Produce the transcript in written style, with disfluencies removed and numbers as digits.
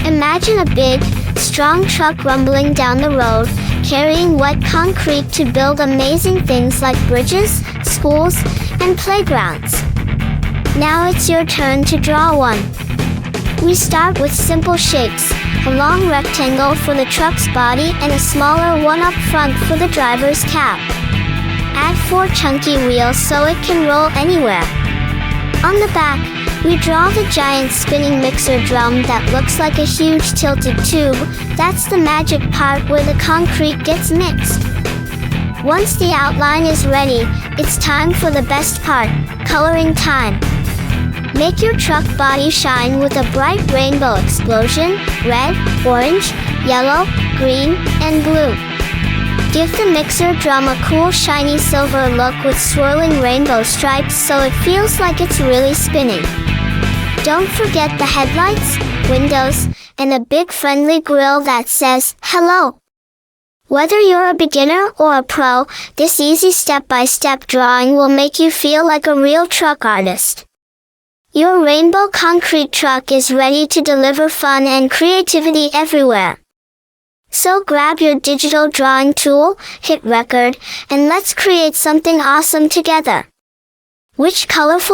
Imagine a big, strong truck rumbling down the road, carrying wet concrete to build amazing things like bridges, schools, and playgrounds. Now it's your turn to draw one. We start with simple shapes, a long rectangle for the truck's body and a smaller one up front for the driver's cap. Add 4 chunky wheels so it can roll anywhere. On the back, we draw the giant spinning mixer drum that looks like a huge tilted tube. That's the magic part where the concrete gets mixed. Once the outline is ready, it's time for the best part, coloring time. Make your truck body shine with a bright rainbow explosion: red, orange, yellow, green, and blue. Give the mixer drum a cool shiny silver look with swirling rainbow stripes so it feels like it's really spinning. Don't forget the headlights, windows, and a big friendly grill that says, "Hello." Whether you're a beginner or a pro, this easy step-by-step drawing will make you feel like a real truck artist. Your rainbow concrete truck is ready to deliver fun and creativity everywhere. So grab your digital drawing tool, hit record, and let's create something awesome together. Which colorful